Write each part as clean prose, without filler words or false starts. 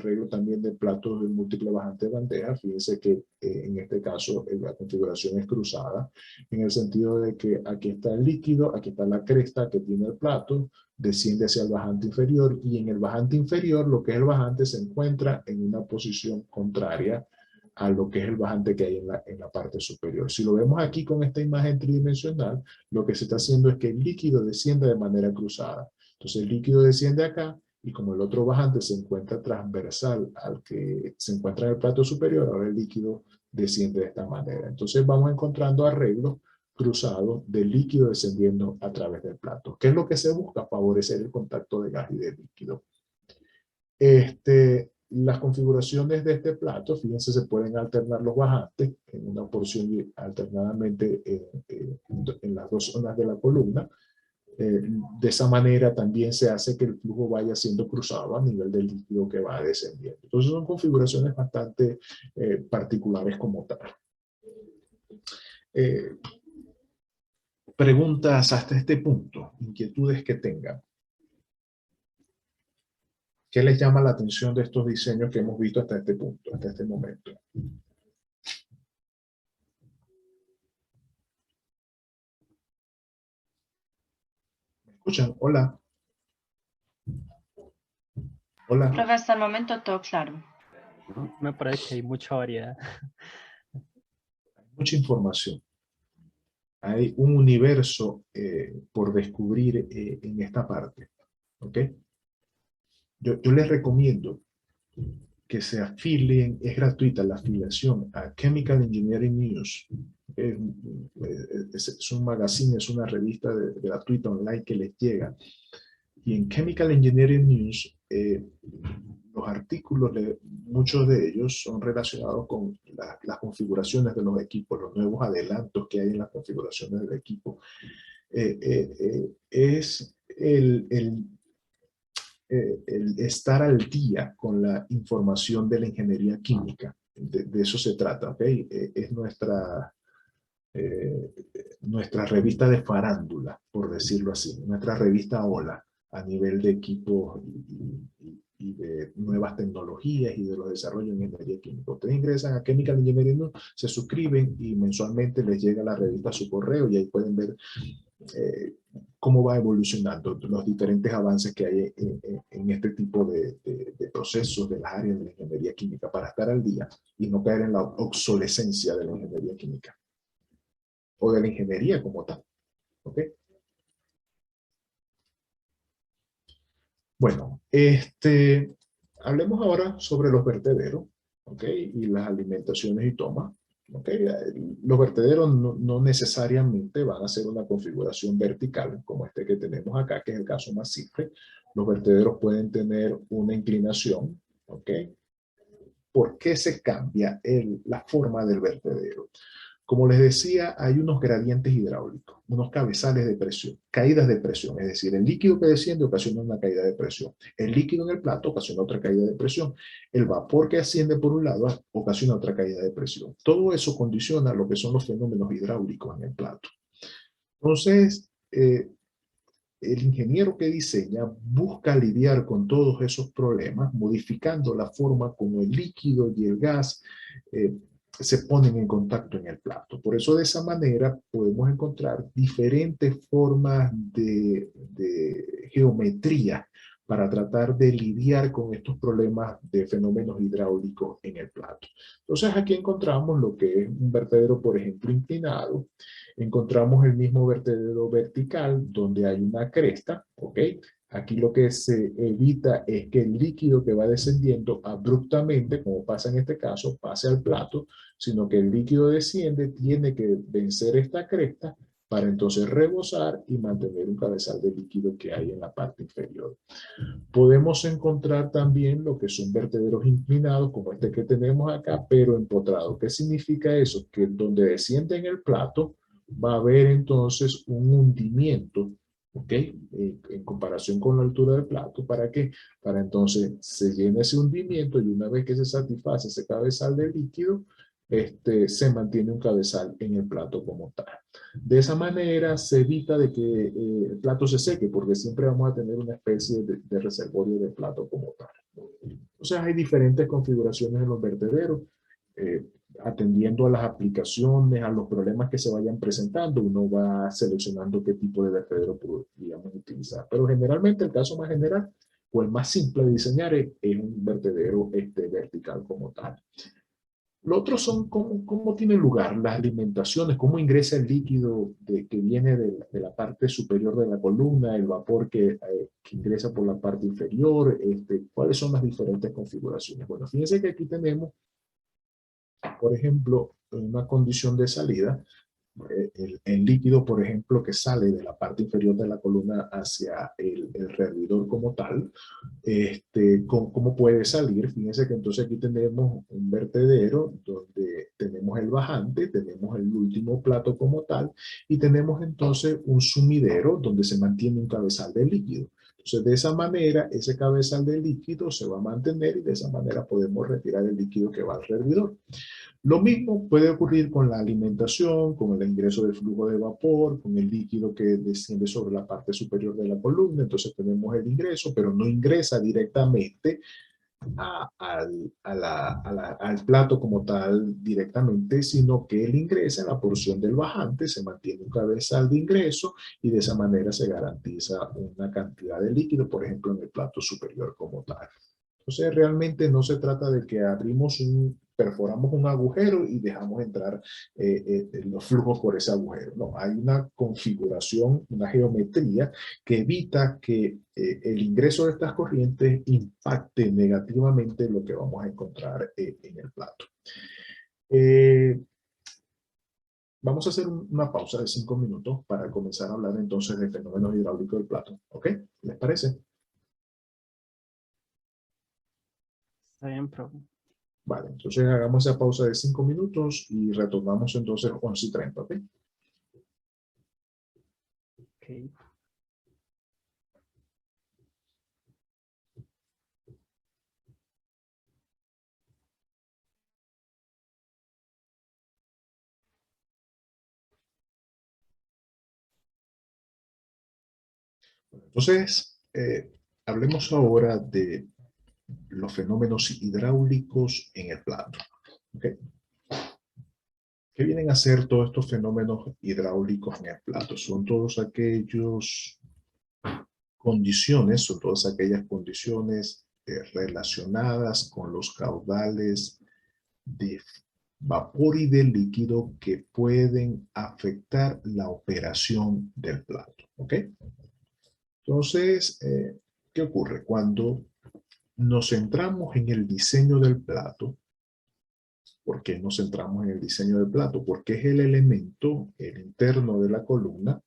arreglo también de platos de múltiple bajante de bandeja. Fíjense que en este caso la configuración es cruzada, en el sentido de que aquí está el líquido, aquí está la cresta que tiene el plato, desciende hacia el bajante inferior, y en el bajante inferior, lo que es el bajante, se encuentra en una posición contraria a lo que es el bajante que hay en la parte superior. Si lo vemos aquí con esta imagen tridimensional, lo que se está haciendo es que el líquido desciende de manera cruzada. Entonces el líquido desciende acá, y como el otro bajante se encuentra transversal al que se encuentra en el plato superior, ahora el líquido desciende de esta manera. Entonces vamos encontrando arreglos cruzados del líquido descendiendo a través del plato. ¿Qué es lo que se busca? Favorecer el contacto de gas y de líquido. Las configuraciones de este plato, fíjense, se pueden alternar los bajantes en una porción y alternadamente en las dos zonas de la columna. De esa manera también se hace que el flujo vaya siendo cruzado a nivel del líquido que va descendiendo. Entonces son configuraciones bastante particulares como tal. Preguntas hasta este punto, inquietudes que tengan. ¿Qué les llama la atención de estos diseños que hemos visto hasta este punto, hasta este momento? ¿Me escuchan? Hola. Hola. Profe, hasta el momento todo claro. Me parece que hay mucha variedad. Mucha información. Hay un universo por descubrir en esta parte. ¿Ok? Yo les recomiendo que se afilien, es gratuita la afiliación a Chemical Engineering News. Es un magazine, es una revista gratuita online que les llega. Y en Chemical Engineering News, los artículos, muchos de ellos son relacionados con las configuraciones de los equipos, los nuevos adelantos que hay en las configuraciones del equipo. Es el estar al día con la información de la ingeniería química. De eso se trata, ¿ok? Es nuestra revista de farándula, por decirlo así, nuestra revista Hola, a nivel de equipos y de nuevas tecnologías y de los desarrollos en ingeniería química. Ustedes ingresan a Chemical Engineering News, se suscriben y mensualmente les llega la revista a su correo, y ahí pueden ver cómo va evolucionando los diferentes avances que hay en este tipo de procesos de las áreas de la ingeniería química, para estar al día y no caer en la obsolescencia de la ingeniería química o de la ingeniería como tal. ¿Ok? Bueno, hablemos ahora sobre los vertederos, ¿ok? Y las alimentaciones y tomas. ¿Okay? Los vertederos no necesariamente van a ser una configuración vertical como este que tenemos acá, que es el caso más simple. Los vertederos pueden tener una inclinación. ¿Ok? ¿Por qué se cambia la forma del vertedero? Como les decía, hay unos gradientes hidráulicos, unos cabezales de presión, caídas de presión, es decir, el líquido que desciende ocasiona una caída de presión, el líquido en el plato ocasiona otra caída de presión, el vapor que asciende por un lado ocasiona otra caída de presión. Todo eso condiciona lo que son los fenómenos hidráulicos en el plato. Entonces, el ingeniero que diseña busca lidiar con todos esos problemas, modificando la forma como el líquido y el gas se ponen en contacto en el plato. Por eso, de esa manera, podemos encontrar diferentes formas de geometría para tratar de lidiar con estos problemas de fenómenos hidráulicos en el plato. Entonces, aquí encontramos lo que es un vertedero, por ejemplo, inclinado. Encontramos el mismo vertedero vertical, donde hay una cresta, ¿ok? Aquí lo que se evita es que el líquido que va descendiendo abruptamente, como pasa en este caso, pase al plato, sino que el líquido desciende, tiene que vencer esta cresta para entonces rebosar y mantener un cabezal de líquido que hay en la parte inferior. Podemos encontrar también lo que son vertederos inclinados, como este que tenemos acá, pero empotrado. ¿Qué significa eso? Que donde desciende en el plato, va a haber entonces un hundimiento, ¿ok? En comparación con la altura del plato. ¿Para qué? Para entonces se llena ese hundimiento, y una vez que se satisface ese cabezal de líquido, se mantiene un cabezal en el plato como tal. De esa manera se evita de que el plato se seque, porque siempre vamos a tener una especie de reservorio de plato como tal. Entonces hay diferentes configuraciones en los vertederos, eh, atendiendo a las aplicaciones, a los problemas que se vayan presentando, uno va seleccionando qué tipo de vertedero podríamos utilizar. Pero generalmente el caso más general o el más simple de diseñar es un vertedero vertical como tal. Lo otro son cómo tiene lugar las alimentaciones, cómo ingresa el líquido que viene de la parte superior de la columna, el vapor que ingresa por la parte inferior, cuáles son las diferentes configuraciones. Bueno, fíjense que aquí tenemos, por ejemplo, una condición de salida, el líquido, por ejemplo, que sale de la parte inferior de la columna hacia el reservorio como tal, ¿cómo puede salir? Fíjense que entonces aquí tenemos un vertedero donde tenemos el bajante, tenemos el último plato como tal, y tenemos entonces un sumidero donde se mantiene un cabezal de líquido. Entonces, de esa manera, ese cabezal de líquido se va a mantener y de esa manera podemos retirar el líquido que va al servidor. Lo mismo puede ocurrir con la alimentación, con el ingreso de flujo de vapor, con el líquido que desciende sobre la parte superior de la columna. Entonces tenemos el ingreso, pero no ingresa directamente al plato como tal directamente, sino que él ingresa en la porción del bajante, se mantiene un cabezal de ingreso y de esa manera se garantiza una cantidad de líquido, por ejemplo, en el plato superior como tal. Entonces, realmente no se trata de que perforamos un agujero y dejamos entrar los flujos por ese agujero. No, hay una configuración, una geometría que evita que el ingreso de estas corrientes impacte negativamente lo que vamos a encontrar en el plato. Vamos a hacer una pausa de 5 minutos para comenzar a hablar entonces de fenómenos hidráulicos del plato. ¿Ok? ¿Les parece? Está bien, profe. Vale, entonces hagamos esa pausa de 5 minutos y retornamos entonces 11:30, ¿ok? Ok. Entonces, hablemos ahora de los fenómenos hidráulicos en el plato. ¿Okay? ¿Qué vienen a ser todos estos fenómenos hidráulicos en el plato? Son todas aquellas condiciones relacionadas con los caudales de vapor y de líquido que pueden afectar la operación del plato. ¿Ok? Entonces, ¿qué ocurre? Cuando nos centramos en el diseño del plato, ¿por qué nos centramos en el diseño del plato? Porque es el elemento, el interno de la columna,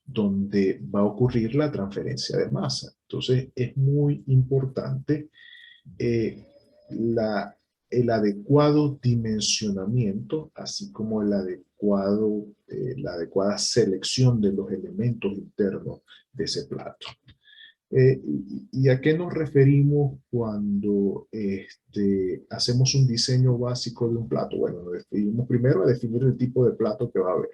donde va a ocurrir la transferencia de masa. Entonces, es muy importante eh, la, el adecuado dimensionamiento, así como la adecuada selección de los elementos internos de ese plato. ¿Y a qué nos referimos cuando hacemos un diseño básico de un plato? Bueno, nos definimos primero a definir el tipo de plato que va a haber.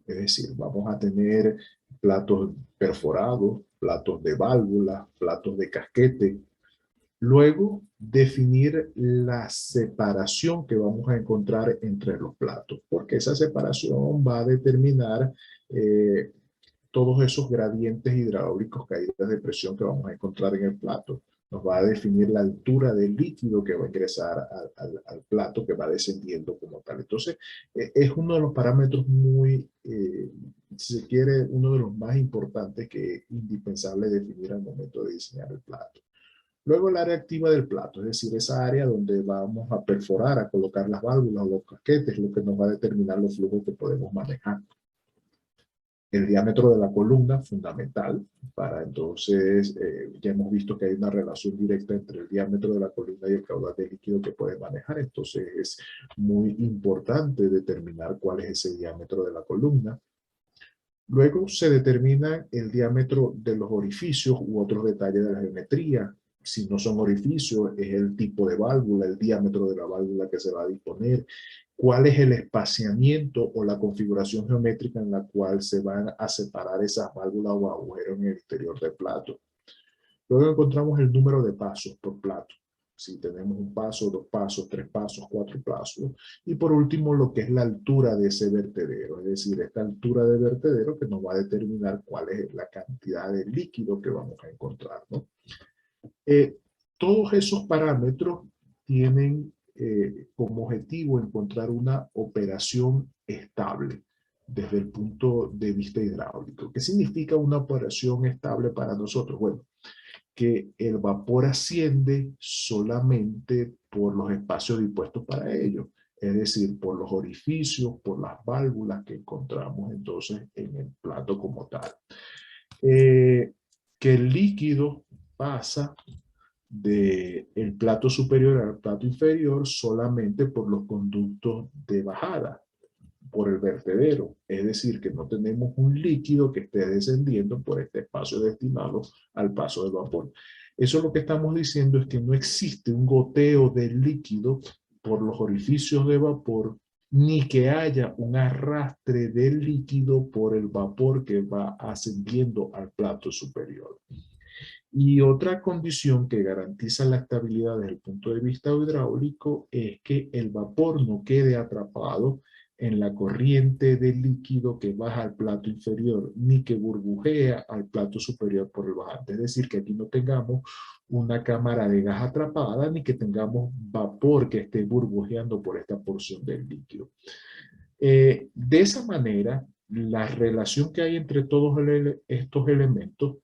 Es decir, vamos a tener platos perforados, platos de válvulas, platos de casquete. Luego, definir la separación que vamos a encontrar entre los platos, porque esa separación va a determinar todos esos gradientes hidráulicos, caídas de presión que vamos a encontrar en el plato. Nos va a definir la altura del líquido que va a ingresar al plato, que va descendiendo como tal. Entonces, es uno de los parámetros si se quiere, uno de los más importantes que es indispensable definir al momento de diseñar el plato. Luego el área activa del plato, es decir, esa área donde vamos a perforar, a colocar las válvulas o los casquetes, lo que nos va a determinar los flujos que podemos manejar. El diámetro de la columna, fundamental, para entonces, ya hemos visto que hay una relación directa entre el diámetro de la columna y el caudal de líquido que puede manejar, entonces es muy importante determinar cuál es ese diámetro de la columna. Luego se determina el diámetro de los orificios u otros detalles de la geometría. Si no son orificios, es el tipo de válvula, el diámetro de la válvula que se va a disponer, cuál es el espaciamiento o la configuración geométrica en la cual se van a separar esas válvulas o agujeros en el interior del plato. Luego encontramos el número de pasos por plato. Si tenemos un paso, 2 pasos, 3 pasos, 4 pasos. Y por último, lo que es la altura de ese vertedero. Es decir, esta altura de vertedero que nos va a determinar cuál es la cantidad de líquido que vamos a encontrar, ¿no? Todos esos parámetros tienen como objetivo encontrar una operación estable desde el punto de vista hidráulico. ¿Qué significa una operación estable para nosotros? Bueno, que el vapor asciende solamente por los espacios dispuestos para ello, es decir, por los orificios, por las válvulas que encontramos entonces en el plato como tal. Que el líquido pasa del plato superior al plato inferior solamente por los conductos de bajada, por el vertedero. Es decir, que no tenemos un líquido que esté descendiendo por este espacio destinado al paso del vapor. Eso lo que estamos diciendo es que no existe un goteo de líquido por los orificios de vapor, ni que haya un arrastre del líquido por el vapor que va ascendiendo al plato superior. Y otra condición que garantiza la estabilidad desde el punto de vista hidráulico es que el vapor no quede atrapado en la corriente de líquido que baja al plato inferior, ni que burbujea al plato superior por el bajante. Es decir, que aquí no tengamos una cámara de gas atrapada, ni que tengamos vapor que esté burbujeando por esta porción del líquido. De esa manera, la relación que hay entre todos estos elementos